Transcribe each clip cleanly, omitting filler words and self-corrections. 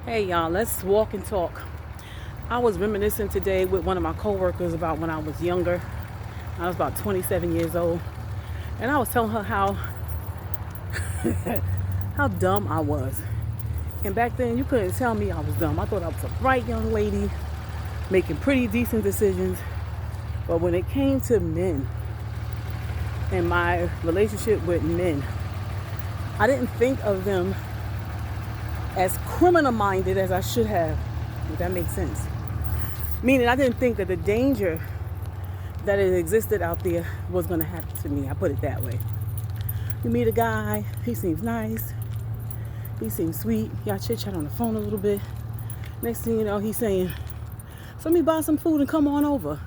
Hey y'all, let's walk and talk. I was reminiscing today with one of my coworkers about when I was younger. I was about 27 years old, and I was telling her how how dumb I was. And back then, you couldn't tell me I was dumb. I thought I was a bright young lady making pretty decent decisions. But when it came to men and my relationship with men, I didn't think of them as criminal minded as I should have, if that makes sense. Meaning I didn't think that the danger that it existed out there was going to happen to me. I put it that way. You meet a guy, he seems nice, he seems sweet, y'all chit chat on the phone a little bit. Next thing you know, he's saying, so let me buy some food and come on over.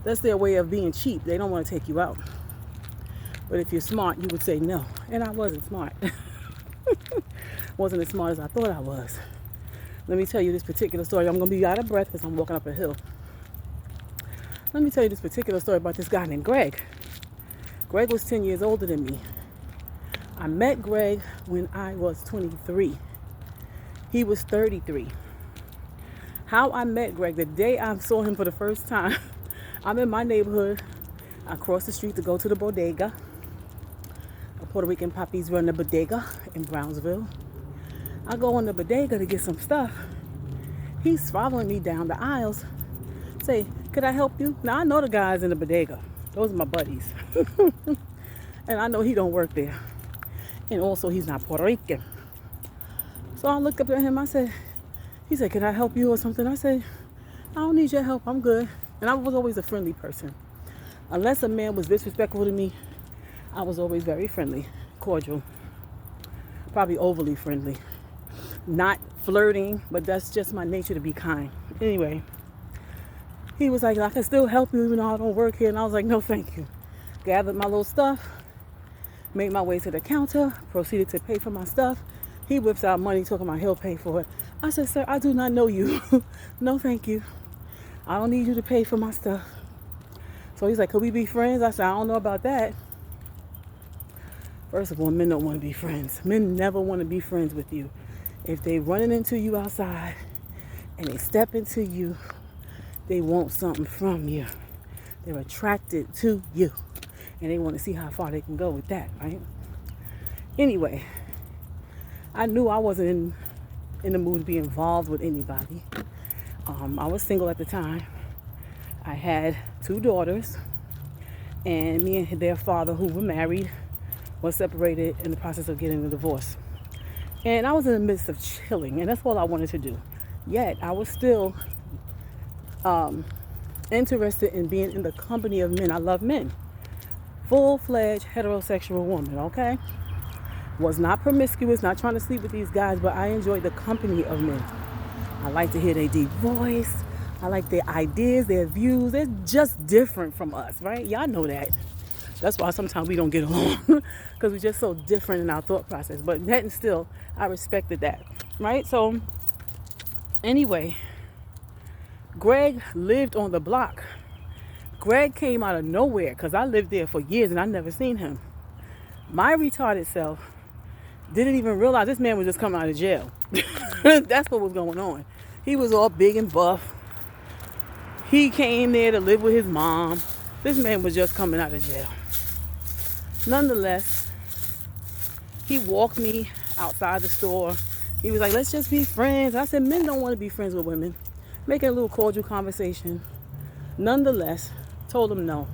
That's their way of being cheap. They don't want to take you out. But if you're smart, you would say no. And I wasn't smart. Wasn't as smart as I thought I was. Let me tell you this particular story. I'm going to be out of breath because I'm walking up a hill. Let me tell you this particular story about this guy named Greg. Greg was 10 years older than me. I met Greg when I was 23. He was 33. How I met Greg, the day I saw him for the first time, I'm in my neighborhood. I crossed the street to go to the bodega. A Puerto Rican poppies run the bodega in Brownsville. I go in the bodega to get some stuff. He's following me down the aisles. Say, could I help you? Now I know the guys in the bodega. Those are my buddies. And I know he don't work there. And also he's not Puerto Rican. So I looked up at him. He said, can I help you or something? I said, I don't need your help. I'm good. And I was always a friendly person. Unless a man was disrespectful to me, I was always very friendly, cordial, probably overly friendly. Not flirting, but that's just my nature to be kind. Anyway, he was like, I can still help you even though I don't work here. And I was like, no, thank you. Gathered my little stuff, made my way to the counter, proceeded to pay for my stuff. He whips out money talking about he'll pay for it. I said, sir, I do not know you. No, thank you. I don't need you to pay for my stuff. So he's like, could we be friends? I said, I don't know about that. First of all, men don't want to be friends. Men never want to be friends with you. If they running into you outside and they step into you, they want something from you. They're attracted to you. And they want to see how far they can go with that, right? Anyway, I knew I wasn't in the mood to be involved with anybody. I was single at the time. I had 2 daughters, and me and their father, who were married, was separated in the process of getting a divorce. And I was in the midst of chilling, and that's all I wanted to do. Yet, I was still interested in being in the company of men. I love men. Full-fledged heterosexual woman, okay? Was not promiscuous, not trying to sleep with these guys, but I enjoyed the company of men. I like to hear their deep voice. I like their ideas, their views. They're just different from us, right? Y'all know that. That's why sometimes we don't get along, because we're just so different in our thought process. But yet and still, I respected that, right? So anyway, Greg lived on the block. Greg came out of nowhere because I lived there for years and I never seen him. My retarded self didn't even realize this man was just coming out of jail. That's what was going on. He was all big and buff. He came there to live with his mom. This man was just coming out of jail. Nonetheless, he walked me outside the store. He was like, let's just be friends. I said, men don't want to be friends with women. Making a little cordial conversation. Nonetheless, told him no.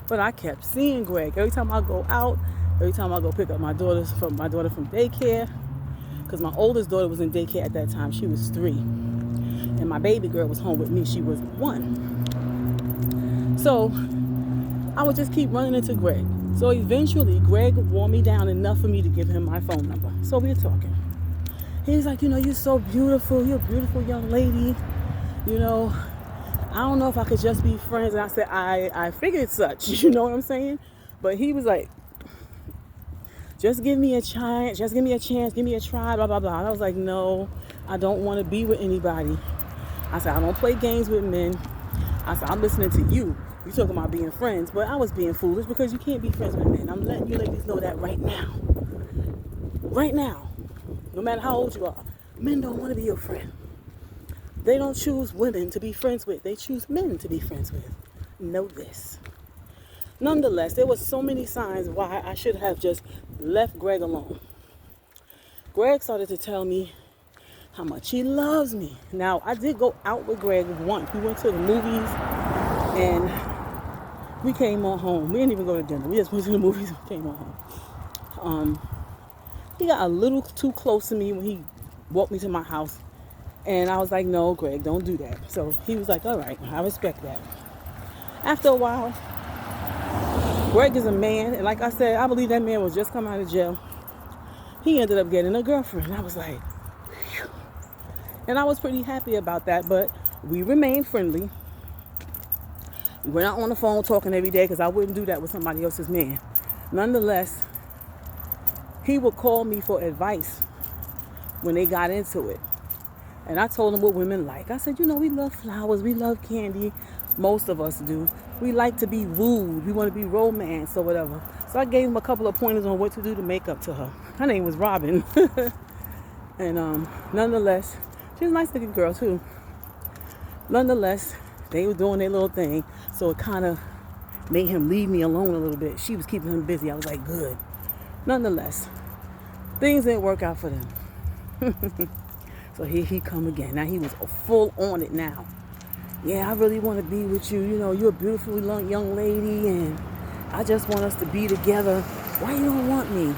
But I kept seeing Greg. Every time I go out, every time I go pick up my daughter from daycare, because my oldest daughter was in daycare at that time. She was 3. And my baby girl was home with me. She was 1. So I would just keep running into Greg. So eventually, Greg wore me down enough for me to give him my phone number. So we were talking. He's like, you're so beautiful. You're a beautiful young lady. I don't know if I could just be friends. And I said, I figured such. You know what I'm saying? But he was like, just give me a chance. Just give me a chance. Give me a try. Blah, blah, blah. And I was like, no, I don't want to be with anybody. I said, I don't play games with men. I said, I'm listening to you. You talking about being friends. But I was being foolish because you can't be friends with men. I'm letting you ladies know that right now. Right now. No matter how old you are. Men don't want to be your friend. They don't choose women to be friends with. They choose men to be friends with. Know this. Nonetheless, there were so many signs why I should have just left Greg alone. Greg started to tell me how much he loves me. Now, I did go out with Greg once. We went to the movies and we came on home. We didn't even go to dinner. We just went to the movies and came on home. He got a little too close to me when he walked me to my house. And I was like, no, Greg, don't do that. So he was like, all right, I respect that. After a while, Greg is a man. And like I said, I believe that man was just coming out of jail. He ended up getting a girlfriend. I was like, phew. And I was pretty happy about that. But we remained friendly. We were not on the phone talking every day because I wouldn't do that with somebody else's man. Nonetheless, he would call me for advice when they got into it. And I told him what women like. I said, we love flowers. We love candy. Most of us do. We like to be wooed. We want to be romanced or whatever. So I gave him a couple of pointers on what to do to make up to her. Her name was Robin. And nonetheless, she's a nice looking girl too. Nonetheless, they were doing their little thing. So it kind of made him leave me alone a little bit. She was keeping him busy. I was like, good. Nonetheless, things didn't work out for them. So here he come again. Now he was full on it now. Yeah, I really want to be with you. You're a beautiful young lady and I just want us to be together. Why you don't want me?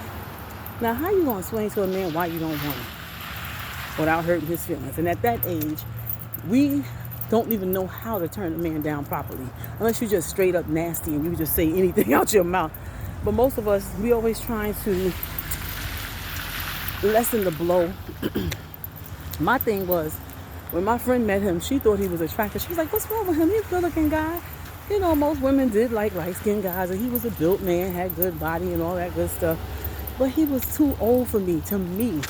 Now, how you going to explain to a man why you don't want him without hurting his feelings? And at that age, we don't even know how to turn a man down properly. Unless you're just straight up nasty and you just say anything out your mouth. But most of us, we always trying to lessen the blow. My thing was, when my friend met him, she thought he was attractive. She was like, what's wrong with him? He's a good looking guy. Most women did like light-skinned guys. And he was a built man, had good body and all that good stuff. But he was too old for me, to me.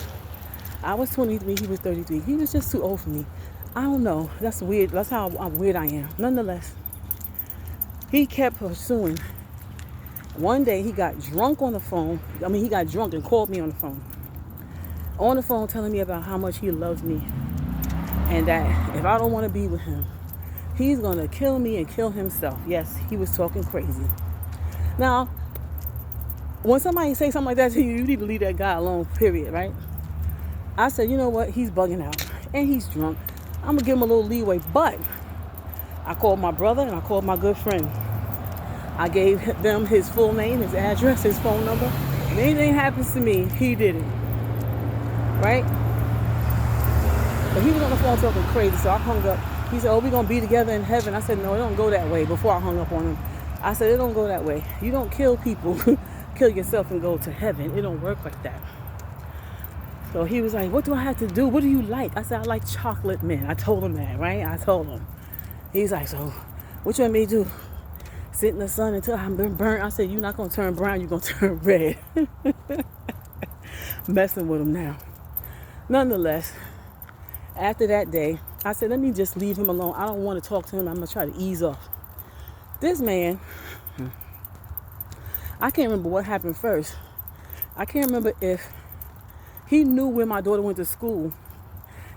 I was 23, he was 33. He was just too old for me. I don't know. That's weird. That's how weird I am. Nonetheless, he kept pursuing. One day, he got drunk on the phone. He got drunk and called me on the phone. On the phone telling me about how much he loves me. And that if I don't want to be with him, he's going to kill me and kill himself. Yes, he was talking crazy. Now, when somebody say something like that to you, you need to leave that guy alone, period, right? I said, you know what? He's bugging out. And he's drunk. I'm going to give him a little leeway. But I called my brother and I called my good friend. I gave them his full name, his address, his phone number. If anything happens to me, he did it. Right? But he was on the phone talking crazy, so I hung up. He said, we're going to be together in heaven. I said, no, it don't go that way. Before I hung up on him, I said, it don't go that way. You don't kill people, kill yourself and go to heaven. It don't work like that. So he was like, what do I have to do? What do you like? I said, I like chocolate men. I told him that, right? I told him. He's like, so what you want me to do? Sit in the sun until I'm burnt? I said, you're not going to turn brown. You're going to turn red. Messing with him now. Nonetheless, after that day, I said, let me just leave him alone. I don't want to talk to him. I'm going to try to ease off. This man, I can't remember what happened first. I can't remember if he knew where my daughter went to school.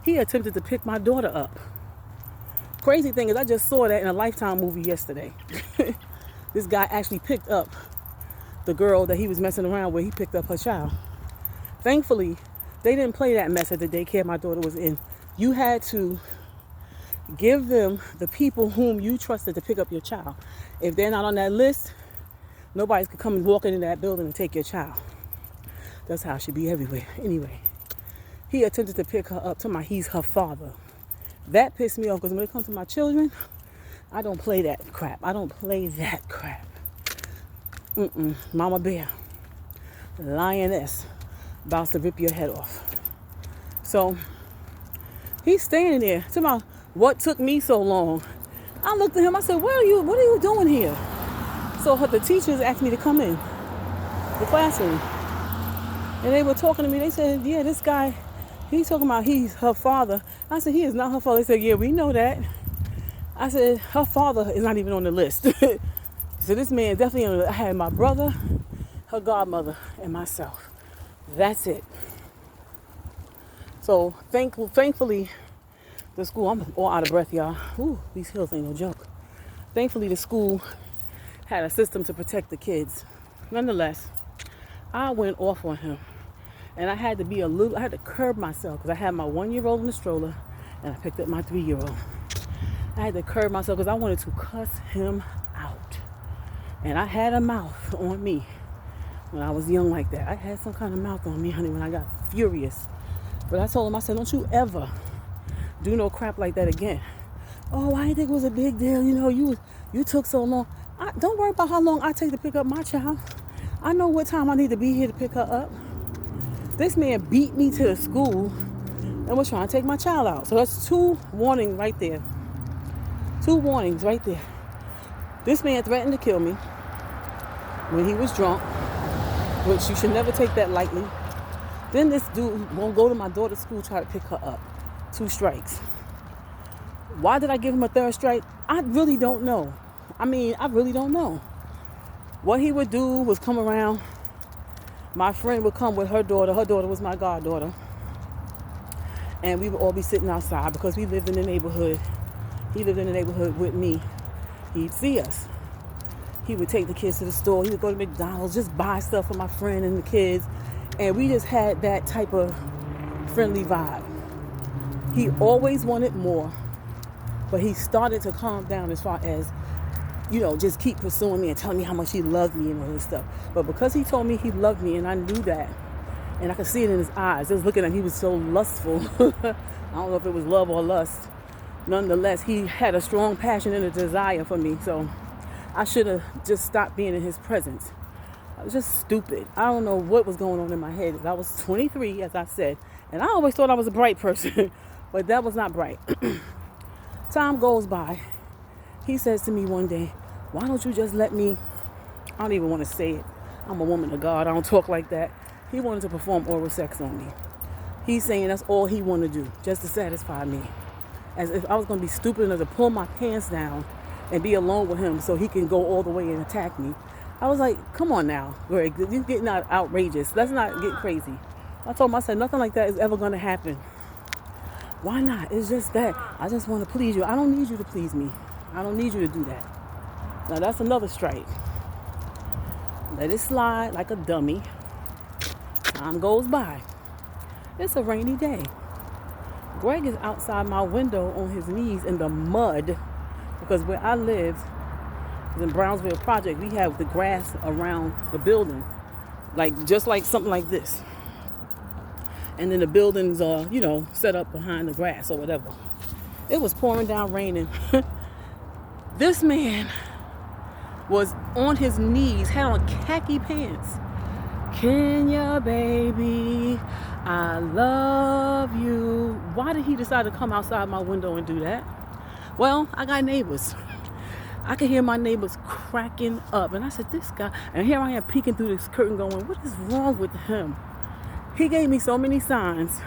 He attempted to pick my daughter up. Crazy thing is, I just saw that in a Lifetime movie yesterday. This guy actually picked up the girl that he was messing around with. He picked up her child. Thankfully, they didn't play that mess at the daycare my daughter was in. You had to give them the people whom you trusted to pick up your child. If they're not on that list, nobody's could come and walk into that building and take your child. That's how it should be everywhere. Anyway, he attempted to pick her up. He's her father. That pissed me off because when it comes to my children, I don't play that crap. I don't play that crap. Mama Bear, lioness, about to rip your head off. So he's standing there talking about what took me so long. I looked at him. I said, what are you doing here? So the teachers asked me to come in the classroom. And they were talking to me. They said, yeah, this guy, he's talking about he's her father. I said, he is not her father. They said, yeah, we know that. I said, her father is not even on the list. So this man definitely, I had my brother, her godmother, and myself. That's it. So thankfully, the school, I'm all out of breath, y'all. Ooh, these hills ain't no joke. Thankfully, the school had a system to protect the kids. Nonetheless, I went off on him. And I had to curb myself because I had my 1-year-old in the stroller and I picked up my 3-year-old. I had to curb myself because I wanted to cuss him out. And I had a mouth on me when I was young like that. I had some kind of mouth on me, honey, when I got furious. But I told him, I said, don't you ever do no crap like that again. Oh, I didn't think it was a big deal. You know, you took so long. Don't worry about how long I take to pick up my child. I know what time I need to be here to pick her up. This man beat me to the school and was trying to take my child out. So that's 2 warnings right there. 2 warnings right there. This man threatened to kill me when he was drunk, which you should never take that lightly. Then this dude won't go to my daughter's school, try to pick her up. 2 strikes. Why did I give him a 3rd strike? I really don't know. I really don't know. What he would do was come around. My friend would come with her daughter. Her daughter was my goddaughter. And we would all be sitting outside because we lived in the neighborhood. He lived in the neighborhood with me. He'd see us. He would take the kids to the store. He would go to McDonald's, just buy stuff for my friend and the kids. And we just had that type of friendly vibe. He always wanted more. But he started to calm down as far as, you know, just keep pursuing me and telling me how much he loved me and all this stuff. But because he told me he loved me and I knew that, and I could see it in his eyes, just looking at him, he was so lustful. I don't know if it was love or lust. Nonetheless, he had a strong passion and a desire for me. So I should have just stopped being in his presence. I was just stupid. I don't know what was going on in my head. I was 23, as I said, and I always thought I was a bright person, but that was not bright. Time goes by. He says to me one day, why don't you just let me, I don't even want to say it. I'm a woman of God. I don't talk like that. He wanted to perform oral sex on me. He's saying that's all he wanted to do, just to satisfy me. As if I was going to be stupid enough to pull my pants down and be alone with him so he can go all the way and attack me. I was like, come on now, Greg, you're getting outrageous. Let's not get crazy. I told him, I said, nothing like that is ever going to happen. Why not? It's just that I just want to please you. I don't need you to please me. I don't need you to do that. Now that's another strike. Let it slide like a dummy. Time goes by. It's a rainy day. Greg is outside my window on his knees in the mud because where I live is in Brownsville Project. We have the grass around the building, just like something like this. And then the buildings are, set up behind the grass or whatever. It was pouring down raining. This man was on his knees, had on khaki pants. Kenya, baby, I love you. Why did he decide to come outside my window and do that? Well, I got neighbors. I could hear my neighbors cracking up. And I said, this guy, and here I am peeking through this curtain going, what is wrong with him? He gave me so many signs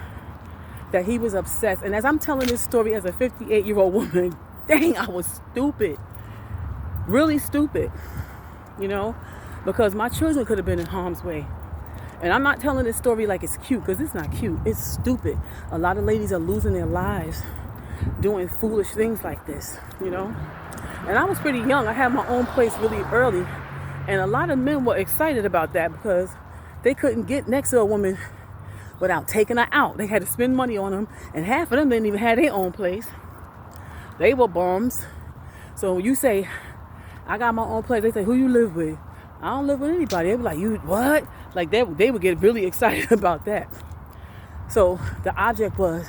that he was obsessed. And as I'm telling this story as a 58-year-old woman, dang, I was stupid. Really stupid, because my children could have been in harm's way. And I'm not telling this story like it's cute, because it's not cute. It's stupid. A lot of ladies are losing their lives doing foolish things like this, And I was pretty young. I had my own place really early. And a lot of men were excited about that because they couldn't get next to a woman without taking her out. They had to spend money on them. And half of them didn't even have their own place. They were bums. So you say, I got my own place. They say, who you live with? I don't live with anybody. They be like, you what? Like they would get really excited about that. So the object was,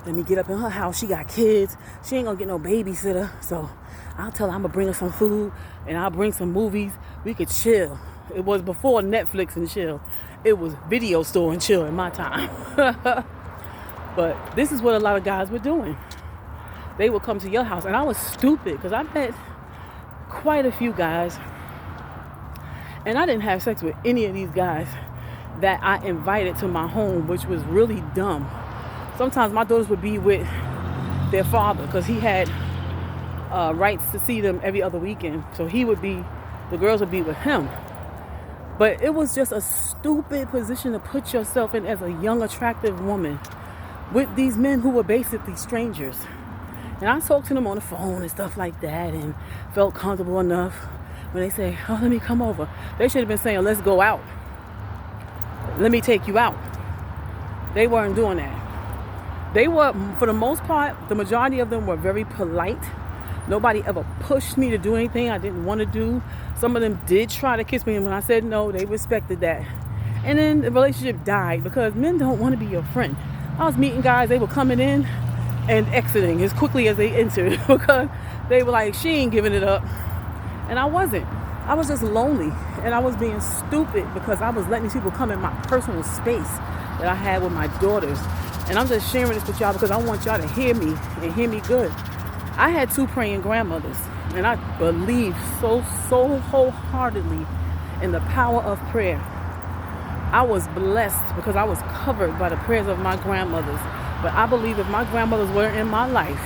let me get up in her house. She got kids. She ain't gonna get no babysitter. So I'll tell her I'm gonna bring her some food and I'll bring some movies. We could chill. It was before Netflix and chill. It was video store and chill in my time. But this is what a lot of guys were doing. They would come to your house, and I was stupid because I met quite a few guys, and I didn't have sex with any of these guys that I invited to my home, which was really dumb. Sometimes my daughters would be with their father because he had rights to see them every other weekend. So the girls would be with him. But it was just a stupid position to put yourself in as a young, attractive woman. with these men who were basically strangers. And I talked to them on the phone and stuff like that and felt comfortable enough when they say, oh, let me come over. They should have been saying, let's go out. Let me take you out. They weren't doing that. They were, for the most part, the majority of them were very polite. Nobody ever pushed me to do anything I didn't want to do. Some of them did try to kiss me, and when I said no, they respected that. And then the relationship died because men don't want to be your friend. I was meeting guys, they were coming in and exiting as quickly as they entered because they were like, she ain't giving it up. And I wasn't. I was just lonely, and I was being stupid because I was letting these people come in my personal space that I had with my daughters. And I'm just sharing this with y'all because I want y'all to hear me and hear me good. I had 2 praying grandmothers, and I believe so wholeheartedly in the power of prayer. I was blessed because I was covered by the prayers of my grandmothers. But I believe if my grandmothers weren't in my life,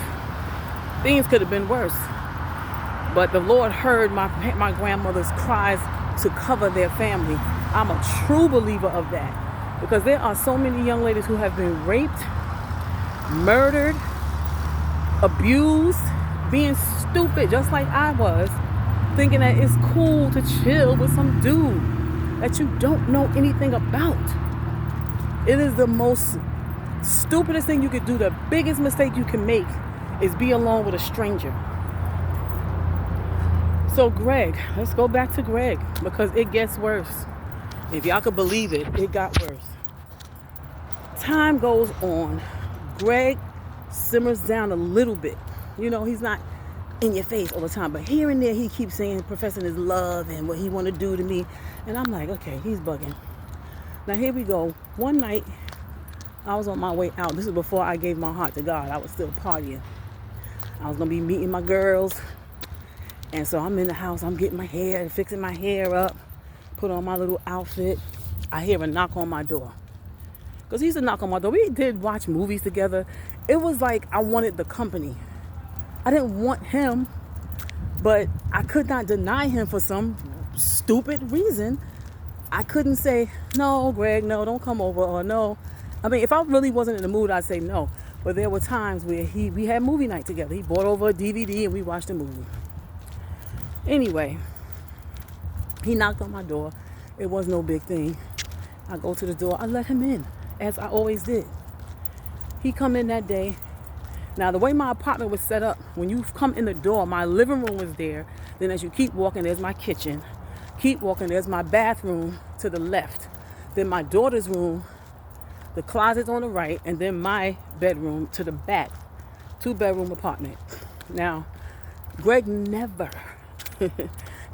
things could have been worse. But the Lord heard my grandmother's cries to cover their family. I'm a true believer of that. Because there are so many young ladies who have been raped, murdered, abused, being stupid just like I was, thinking that it's cool to chill with some dude that you don't know anything about. It is the most stupidest thing you could do. The biggest mistake you can make is be alone with a stranger. So Greg, let's go back to Greg because it gets worse. If y'all could believe it, it got worse. Time goes on. Greg simmers down a little bit. You know, he's not in your face all the time, but here and there he keeps saying, professing his love and what he want to do to me. And I'm like, okay, he's bugging. Now here we go. One night, I was on my way out. This is before I gave my heart to God. I was still partying. I was going to be meeting my girls. And so I'm in the house. I'm getting my hair, fixing my hair up, put on my little outfit. I hear a knock on my door. Because he used to knock on my door. We did watch movies together. It was like I wanted the company. I didn't want him, but I could not deny him for some stupid reason. I couldn't say, no, Greg, no, don't come over, or no. I mean, if I really wasn't in the mood, I'd say no. But there were times where we had movie night together. He brought over a DVD and we watched a movie. Anyway, he knocked on my door. It was no big thing. I go to the door. I let him in, as I always did. He come in that day. Now, the way my apartment was set up, when you come in the door, my living room was there. Then as you keep walking, there's my kitchen. Keep walking, there's my bathroom to the left. Then my daughter's room, the closet's on the right, and then my bedroom to the back. 2-bedroom apartment. Now, Greg never,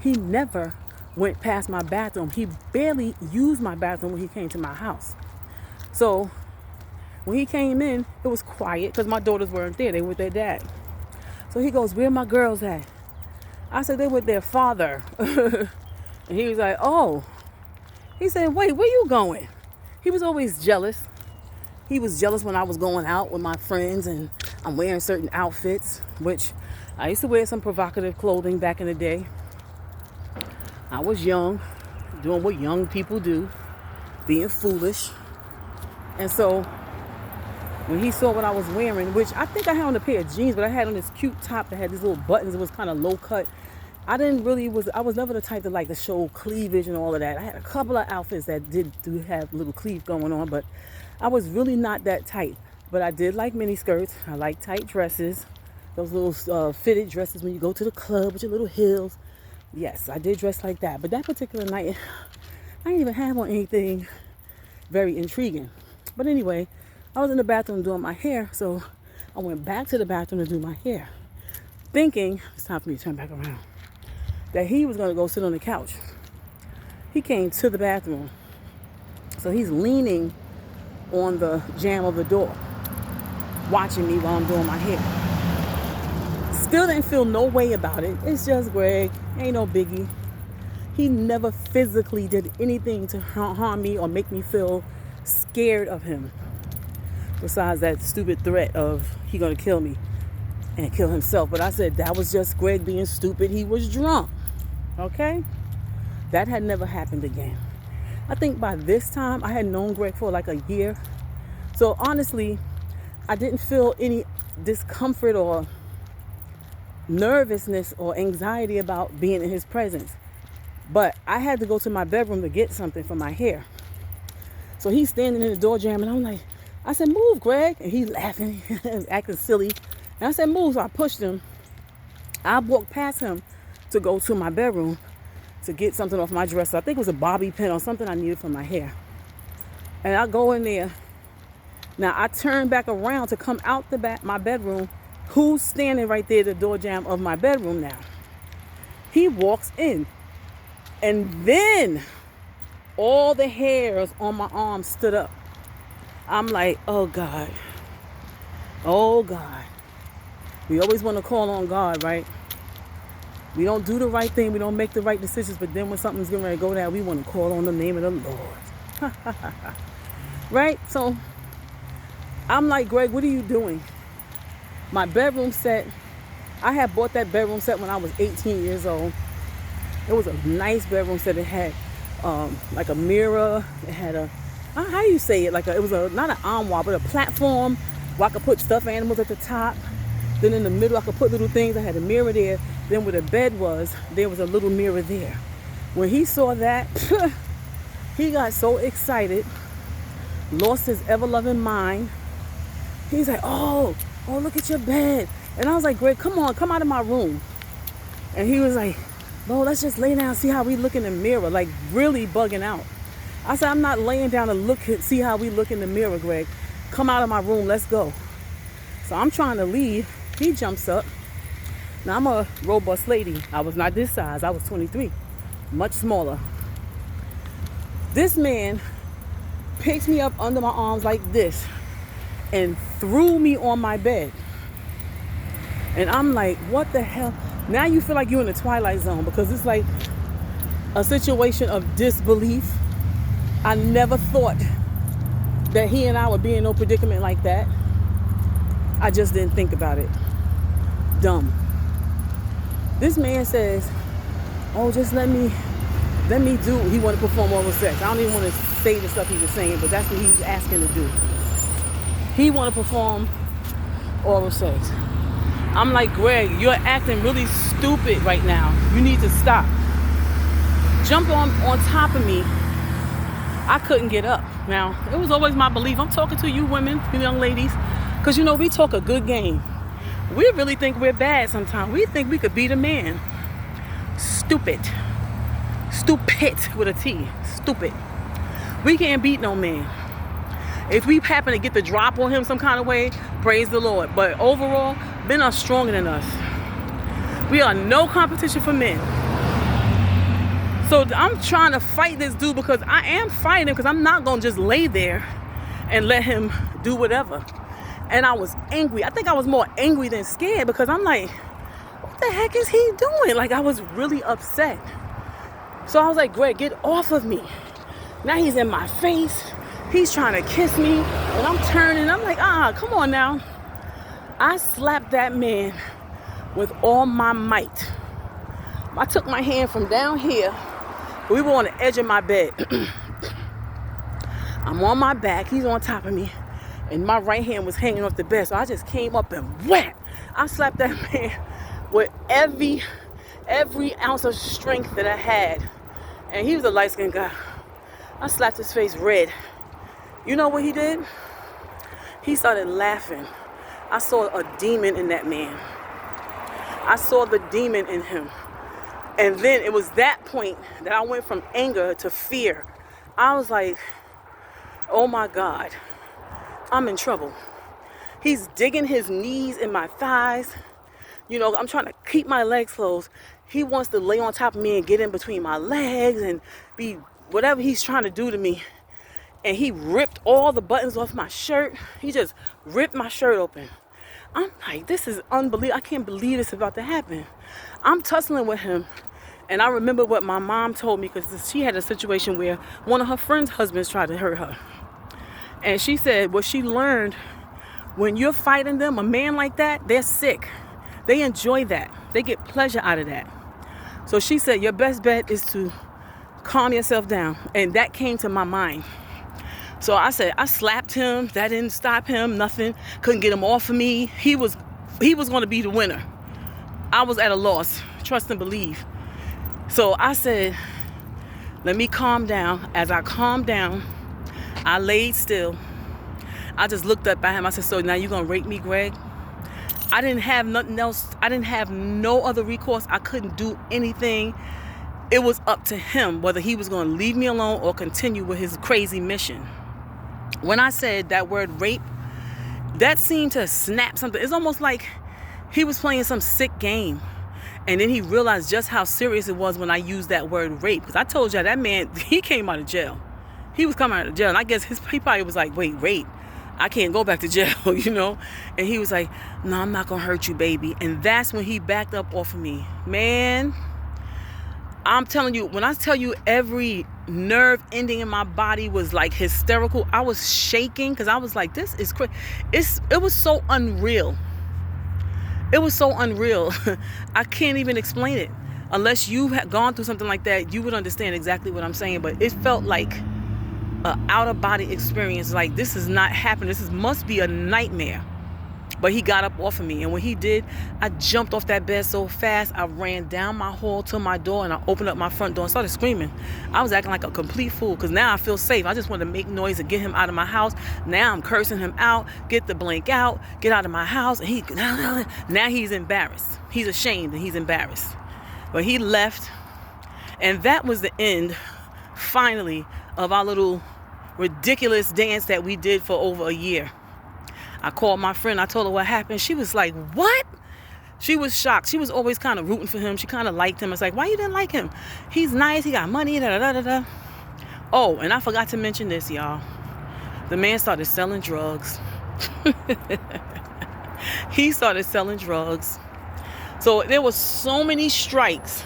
he never went past my bathroom. He barely used my bathroom when he came to my house. So when he came in, it was quiet because my daughters weren't there. They were with their dad. So he goes, where my girls at? I said, they're with their father. And he was like, oh. He said, wait, where you going? He was always jealous. He was jealous when I was going out with my friends and I'm wearing certain outfits, which I used to wear some provocative clothing back in the day. I was young, doing what young people do, being foolish. And so when he saw what I was wearing, which I think I had on a pair of jeans, but I had on this cute top that had these little buttons. It was kind of low cut. I was never the type to like to show cleavage and all of that. I had a couple of outfits that do have little cleave going on, but I was really not that tight. But I did like mini skirts. I like tight dresses. Those little fitted dresses when you go to the club with your little heels. Yes, I did dress like that. But that particular night, I didn't even have on anything very intriguing. But anyway, I was in the bathroom doing my hair, so I went back to the bathroom to do my hair, thinking, it's time for me to turn back around, that he was going to go sit on the couch. He came to the bathroom. So he's leaning on the jamb of the door, watching me while I'm doing my hair. Still didn't feel no way about it. It's just Greg. Ain't no biggie. He never physically did anything to harm me or make me feel scared of him. Besides that stupid threat of he gonna kill me and kill himself. But I said that was just Greg being stupid. He was drunk. Okay? That had never happened again. I think by this time I had known Greg for like a year. So honestly, I didn't feel any discomfort or nervousness or anxiety about being in his presence. But I had to go to my bedroom to get something for my hair. So he's standing in the door jam, and I'm like, I said, move, Greg. And he's laughing, acting silly. And I said, move. So I pushed him. I walked past him to go to my bedroom to get something off my dresser. I think it was a bobby pin or something I needed for my hair. And I go in there. Now I turn back around to come out my bedroom. Who's standing right there at the door jamb of my bedroom now? He walks in. And then all the hairs on my arm stood up. I'm like, oh God. Oh God. We always want to call on God, right? We don't do the right thing. We don't make the right decisions. But then when something's getting ready to go down, we want to call on the name of the Lord. Right? So I'm like, Greg, what are you doing? My bedroom set, I had bought that bedroom set when I was 18 years old. It was a nice bedroom set. It had like a mirror. It had how do you say it? It was not an armoire, but a platform where I could put stuffed animals at the top. Then in the middle, I could put little things. I had a mirror there. Then where the bed was, there was a little mirror there. When he saw that, he got so excited, lost his ever-loving mind. He's like, oh, look at your bed. And I was like, Greg, come on, come out of my room. And he was like, no, let's just lay down and see how we look in the mirror, like really bugging out. I said, I'm not laying down to see how we look in the mirror, Greg. Come out of my room, let's go. So I'm trying to leave. He jumps up. Now I'm a robust lady. I was not this size. I was 23, much smaller. This man picks me up under my arms like this and threw me on my bed. And I'm like, what the hell? Now you feel like you're in the Twilight Zone because it's like a situation of disbelief. I never thought that he and I would be in no predicament like that. I just didn't think about it. Dumb. This man says, oh, just let me do, he want to perform oral sex. I don't even want to say the stuff he was saying, but that's what he's asking to do. He want to perform oral sex. I'm like, Greg, you're acting really stupid right now. You need to stop. Jump on top of me. I couldn't get up. Now, it was always my belief. I'm talking to you women, you young ladies, because, we talk a good game. We really think we're bad sometimes. We think we could beat a man. Stupid. Stupid with a T. Stupid. We can't beat no man. If we happen to get the drop on him some kind of way, praise the Lord. But overall, men are stronger than us. We are no competition for men. So I'm trying to fight this dude because I am fighting him because I'm not going to just lay there and let him do whatever. And I was angry. I think I was more angry than scared because I'm like, what the heck is he doing? Like, I was really upset. So I was like, Greg, get off of me. Now he's in my face. He's trying to kiss me. And I'm turning. I'm like, come on now. I slapped that man with all my might. I took my hand from down here. We were on the edge of my bed. I'm on my back. He's on top of me. And my right hand was hanging off the bed. So I just came up and whack. I slapped that man with every ounce of strength that I had. And he was a light-skinned guy. I slapped his face red. You know what he did? He started laughing. I saw a demon in that man. I saw the demon in him. And then it was that point that I went from anger to fear. I was like, oh my God, I'm in trouble. He's digging his knees in my thighs. I'm trying to keep my legs closed. He wants to lay on top of me and get in between my legs and be whatever he's trying to do to me. And he ripped all the buttons off my shirt. He just ripped my shirt open. I'm like, this is unbelievable. I can't believe this is about to happen. I'm tussling with him. And I remember what my mom told me because she had a situation where one of her friend's husbands tried to hurt her. And she said what she learned, when you're fighting them, a man like that, they're sick. They enjoy that. They get pleasure out of that. So she said, your best bet is to calm yourself down. And that came to my mind. So I said, I slapped him. That didn't stop him. Nothing. Couldn't get him off of me. He was going to be the winner. I was at a loss. Trust and believe. So I said, let me calm down. As I calmed down, I laid still. I just looked up at him. I said, so now you're going to rape me, Greg? I didn't have nothing else. I didn't have no other recourse. I couldn't do anything. It was up to him whether he was going to leave me alone or continue with his crazy mission. When I said that word rape, that seemed to snap something. It's almost like he was playing some sick game. And then he realized just how serious it was when I used that word rape. Because I told you that man, he came out of jail. He was coming out of jail. And I guess he probably was like, wait, rape? I can't go back to jail, you know? And he was like, no, I'm not going to hurt you, baby. And that's when he backed up off of me. Man, I'm telling you, when I tell you every nerve ending in my body was like hysterical, I was shaking because I was like, this is crazy. It was so unreal. It was so unreal. I can't even explain it. Unless you had gone through something like that, you would understand exactly what I'm saying. But it felt like an out-of-body experience. Like, this is not happening. Must be a nightmare. But he got up off of me. And when he did, I jumped off that bed so fast. I ran down my hall to my door and I opened up my front door and started screaming. I was acting like a complete fool because now I feel safe. I just wanted to make noise and get him out of my house. Now I'm cursing him out. Get the blank out. Get out of my house. And now he's embarrassed. He's ashamed and he's embarrassed. But he left. And that was the end, finally, of our little ridiculous dance that we did for over a year. I called my friend. I told her what happened. She was like, what? She was shocked. She was always kind of rooting for him. She kind of liked him. I was like, why you didn't like him? He's nice. He got money. Da, da, da, da. Oh, and I forgot to mention this, y'all. The man started selling drugs. He started selling drugs. So there was so many strikes.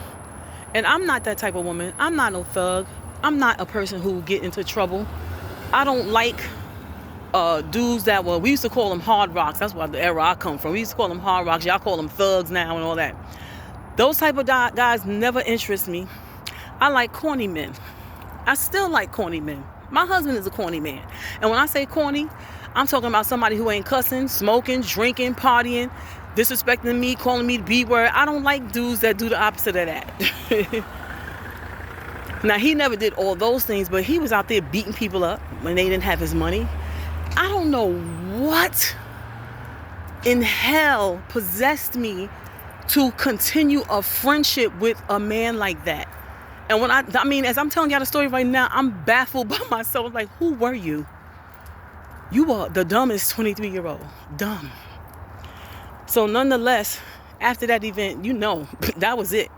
And I'm not that type of woman. I'm not no thug. I'm not a person who get into trouble. I don't like dudes that we used to call them hard rocks. That's why the era I come from. We used to call them hard rocks. Y'all call them thugs now and all that. Those type of guys never interest me. I like corny men. I still like corny men. My husband is a corny man. And when I say corny, I'm talking about somebody who ain't cussing, smoking, drinking, partying, disrespecting me, calling me the B word. I don't like dudes that do the opposite of that. Now, he never did all those things, but he was out there beating people up when they didn't have his money. I don't know what in hell possessed me to continue a friendship with a man like that. And when I mean, as I'm telling y'all the story right now, I'm baffled by myself. Like, who were you? You are the dumbest 23-year-old. Dumb. So nonetheless, after that event, that was it.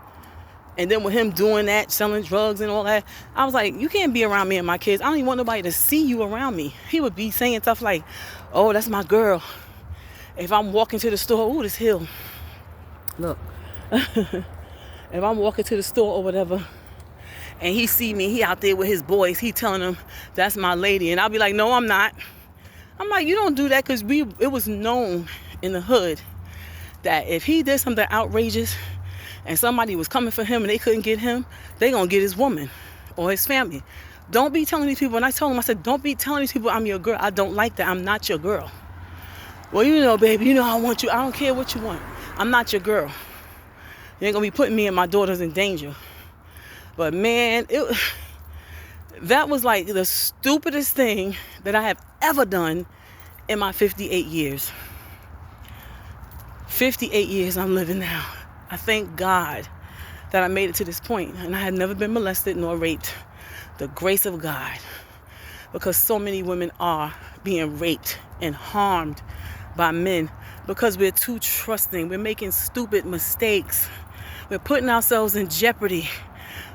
And then with him doing that, selling drugs and all that, I was like, you can't be around me and my kids. I don't even want nobody to see you around me. He would be saying stuff like, oh, that's my girl. If I'm walking to the store, ooh, this hill. Look. If I'm walking to the store or whatever, and he see me, he out there with his boys, he telling them, that's my lady. And I'll be like, no, I'm not. I'm like, you don't do that because it was known in the hood that if he did something outrageous, and somebody was coming for him and they couldn't get him, they gonna get his woman or his family. Don't be telling these people, and I told him, I said, don't be telling these people I'm your girl. I don't like that. I'm not your girl. Well, baby, I want you. I don't care what you want. I'm not your girl. You ain't gonna be putting me and my daughters in danger. But man, that was like the stupidest thing that I have ever done in my 58 years. 58 years I'm living now. I thank God that I made it to this point and I had never been molested nor raped. The grace of God. Because so many women are being raped and harmed by men because we're too trusting. We're making stupid mistakes. We're putting ourselves in jeopardy.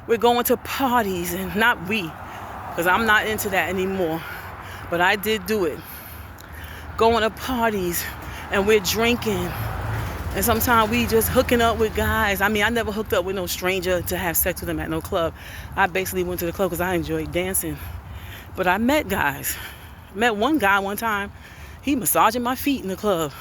We're going to parties, and not we, because I'm not into that anymore. But I did do it. Going to parties and we're drinking. And sometimes we just hooking up with guys. I mean, I never hooked up with no stranger to have sex with them at no club. I basically went to the club because I enjoyed dancing. But I met guys. Met one guy one time. He massaging my feet in the club.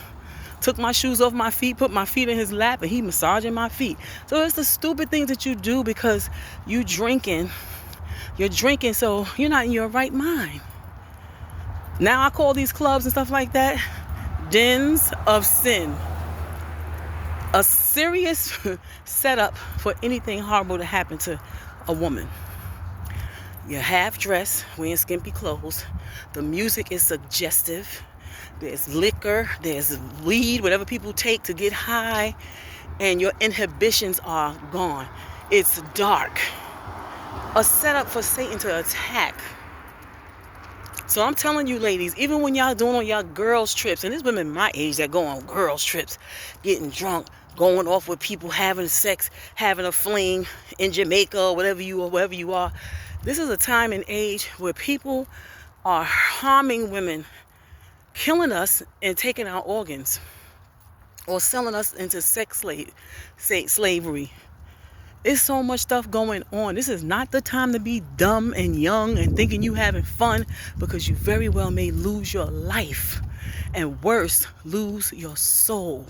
Took my shoes off my feet, put my feet in his lap, and he massaging my feet. So it's the stupid things that you do because you drinking. You're drinking, so you're not in your right mind. Now I call these clubs and stuff like that dens of sin. A serious setup for anything horrible to happen to a woman. You're half dressed, wearing skimpy clothes. The music is suggestive. There's liquor, there's weed, whatever people take to get high, and your inhibitions are gone. It's dark. A setup for Satan to attack. So I'm telling you, ladies, even when y'all doing on y'all girls trips, and there's women my age that go on girls trips, getting drunk, going off with people, having sex, having a fling in Jamaica or wherever you are. This is a time and age where people are harming women, killing us and taking our organs, or selling us into sex slavery. There's so much stuff going on. This is not the time to be dumb and young and thinking you having fun, because you very well may lose your life, and worse, lose your soul,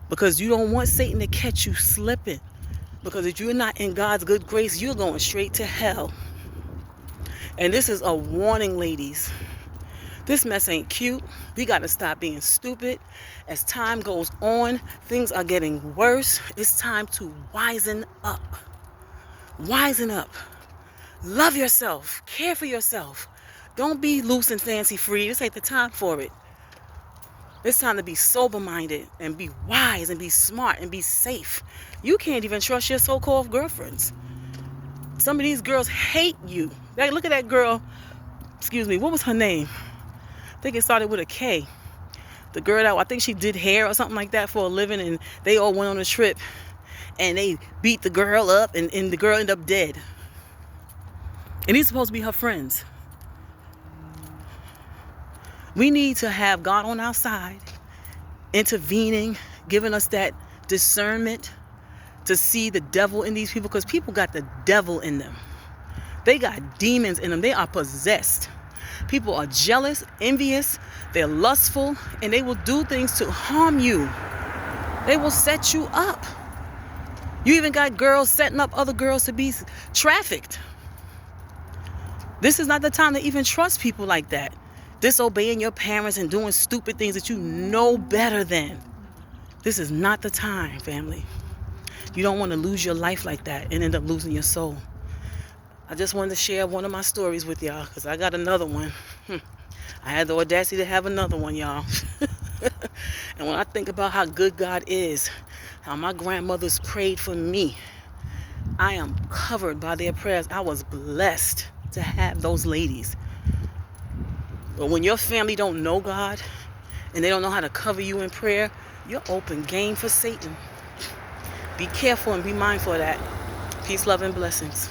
because you don't want Satan to catch you slipping, because if you're not in God's good grace, you're going straight to hell. And this is a warning, ladies. This mess ain't cute. We got to stop being stupid. As time goes on, things are getting worse. It's time to wisen up. Wisen up. Love yourself. Care for yourself. Don't be loose and fancy free. This ain't the time for it. It's time to be sober-minded and be wise and be smart and be safe. You can't even trust your so-called girlfriends. Some of these girls hate you. Like, look at that girl. Excuse me. What was her name? I think it started with a K. The girl that I think she did hair or something like that for a living, and they all went on a trip and they beat the girl up, and the girl ended up dead. And he's supposed to be her friends. We need to have God on our side, intervening, giving us that discernment to see the devil in these people, because people got the devil in them. They got demons in them. They are possessed. People are jealous, envious, they're lustful, and they will do things to harm you. They will set you up. You even got girls setting up other girls to be trafficked. This is not the time to even trust people like that. Disobeying your parents and doing stupid things that you know better than. This is not the time, family. You don't want to lose your life like that and end up losing your soul. I just wanted to share one of my stories with y'all, because I got another one. I had the audacity to have another one, y'all. And when I think about how good God is, how my grandmothers prayed for me, I am covered by their prayers. I was blessed to have those ladies. But when your family don't know God and they don't know how to cover you in prayer, you're open game for Satan. Be careful and be mindful of that. Peace, love, and blessings.